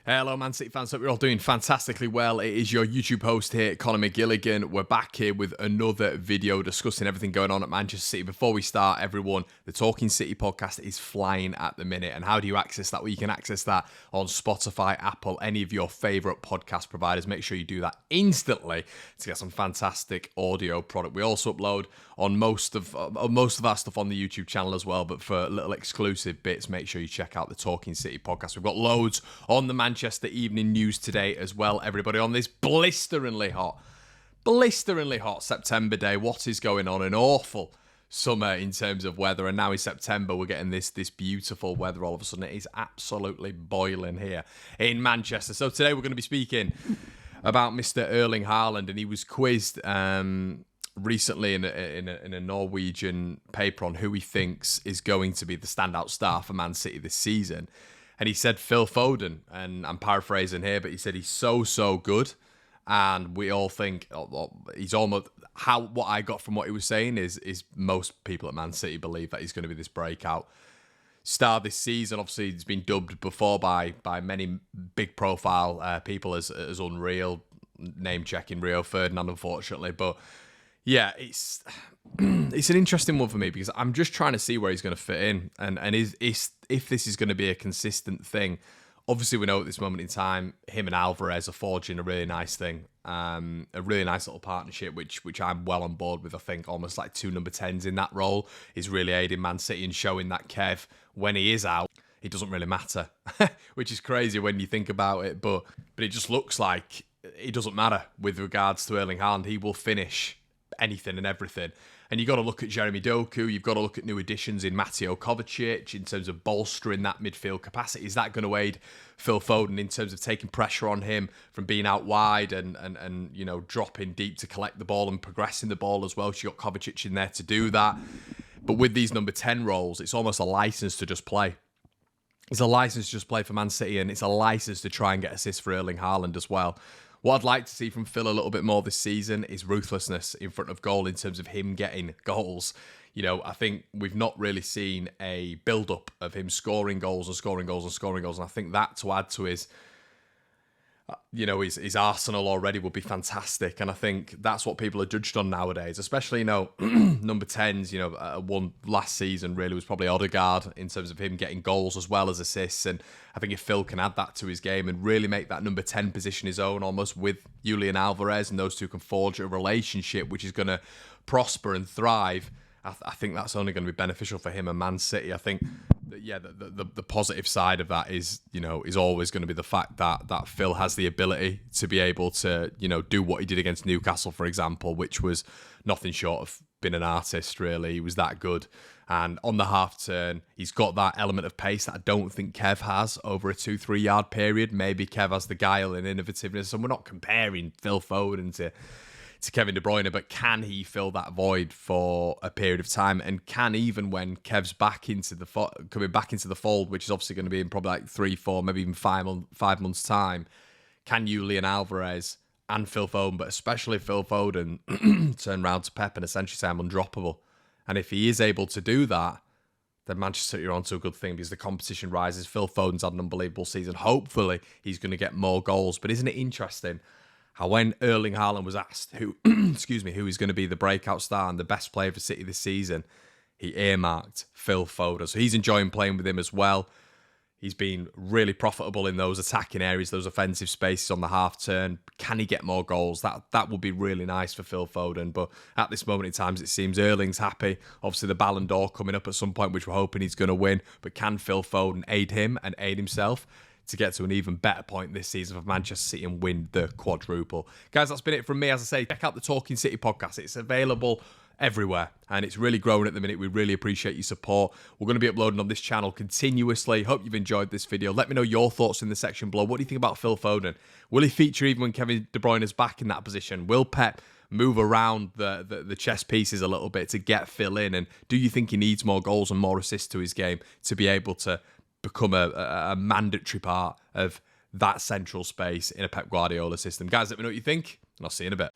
Hello, Man City fans. Hope you're all doing fantastically well. It is your YouTube host here, Conor McGilligan. We're back here with another video discussing everything going on at Manchester City. Before we start, everyone, the Talking City podcast is flying at the minute. And how do you access that? Well, you can access that on Spotify, Apple, any of your favourite podcast providers. Make sure you do that instantly to get some fantastic audio product. We also upload on most of our stuff on the YouTube channel as well. But for little exclusive bits, make sure you check out the Talking City podcast. We've got loads on the Manchester Evening News today as well, everybody, on this blisteringly hot September day. What is going on? An awful summer in terms of weather, and now in September we're getting this beautiful weather all of a sudden. It is absolutely boiling here in Manchester. So today we're going to be speaking about Mr. Erling Harland, and he was quizzed recently in a Norwegian paper on who he thinks is going to be the standout star for Man City this season. And he said Phil Foden, and I'm paraphrasing here, but he said he's so good, and we all think he's almost what I got from what he was saying is most people at Man City believe that he's going to be this breakout star this season. Obviously, he's been dubbed before by many big profile people as unreal, name checking Rio Ferdinand, unfortunately, but. Yeah, it's an interesting one for me because I'm just trying to see where he's going to fit in, and if this is going to be a consistent thing. Obviously, we know at this moment in time, him and Alvarez are forging a really nice thing, a really nice little partnership, which I'm well on board with. I think almost like two number 10s in that role is really aiding Man City and showing that Kev, when he is out, it doesn't really matter, which is crazy when you think about it, but it just looks like it doesn't matter with regards to Erling Harland. He will finish anything and everything. And you got to look at Jeremy Doku, you've got to look at new additions in Mateo Kovacic in terms of bolstering that midfield capacity. Is that going to aid Phil Foden in terms of taking pressure on him from being out wide and you know, dropping deep to collect the ball and progressing the ball as well? So you got Kovacic in there to do that. But with these number 10 roles, it's almost a license to just play. It's a license to just play for Man City, and it's a license to try and get assists for Erling Harland as well. What I'd like to see from Phil a little bit more this season is ruthlessness in front of goal in terms of him getting goals. You know, I think we've not really seen a build-up of him scoring goals and scoring goals and scoring goals. And I think that to add to his arsenal already would be fantastic. And I think that's what people are judged on nowadays, especially, you know, number 10s, you know, one last season really was probably Odegaard in terms of him getting goals as well as assists. And I think if Phil can add that to his game and really make that number 10 position his own, almost with Julian Alvarez, and those two can forge a relationship which is going to prosper and thrive, I think that's only going to be beneficial for him and Man City. I think that, yeah, the positive side of that is, you know, is always going to be the fact that Phil has the ability to be able to, you know, do what he did against Newcastle, for example, which was nothing short of being an artist, really. He was that good. And on the half turn, he's got that element of pace that I don't think Kev has over a 2-3 yard period. Maybe Kev has the guile and innovativeness, and we're not comparing Phil Foden to Kevin De Bruyne, but can he fill that void for a period of time? And can, even when Kev's coming back into the fold, which is obviously going to be in probably like 3, 4, maybe even 5 months' time, can Julian Alvarez and Phil Foden, but especially Phil Foden, turn round to Pep and essentially say I'm undroppable? And if he is able to do that, then Manchester City are onto a good thing because the competition rises. Phil Foden's had an unbelievable season. Hopefully, he's going to get more goals. But isn't it interesting how when Erling Harland was asked who is going to be the breakout star and the best player for City this season, he earmarked Phil Foden. So he's enjoying playing with him as well. He's been really profitable in those attacking areas, those offensive spaces on the half turn. Can he get more goals? That would be really nice for Phil Foden. But at this moment in time, it seems Erling's happy. Obviously, the Ballon d'Or coming up at some point, which we're hoping he's going to win. But can Phil Foden aid him and aid himself to get to an even better point this season for Manchester City and win the quadruple? Guys, that's been it from me. As I say, check out the Talking City podcast. It's available everywhere, and it's really growing at the minute. We really appreciate your support. We're going to be uploading on this channel continuously. Hope you've enjoyed this video. Let me know your thoughts in the section below. What do you think about Phil Foden? Will he feature even when Kevin De Bruyne is back in that position? Will Pep move around the chess pieces a little bit to get Phil in? And do you think he needs more goals and more assists to his game to be able to become a mandatory part of that central space in a Pep Guardiola system? Guys, let me know what you think, and I'll see you in a bit.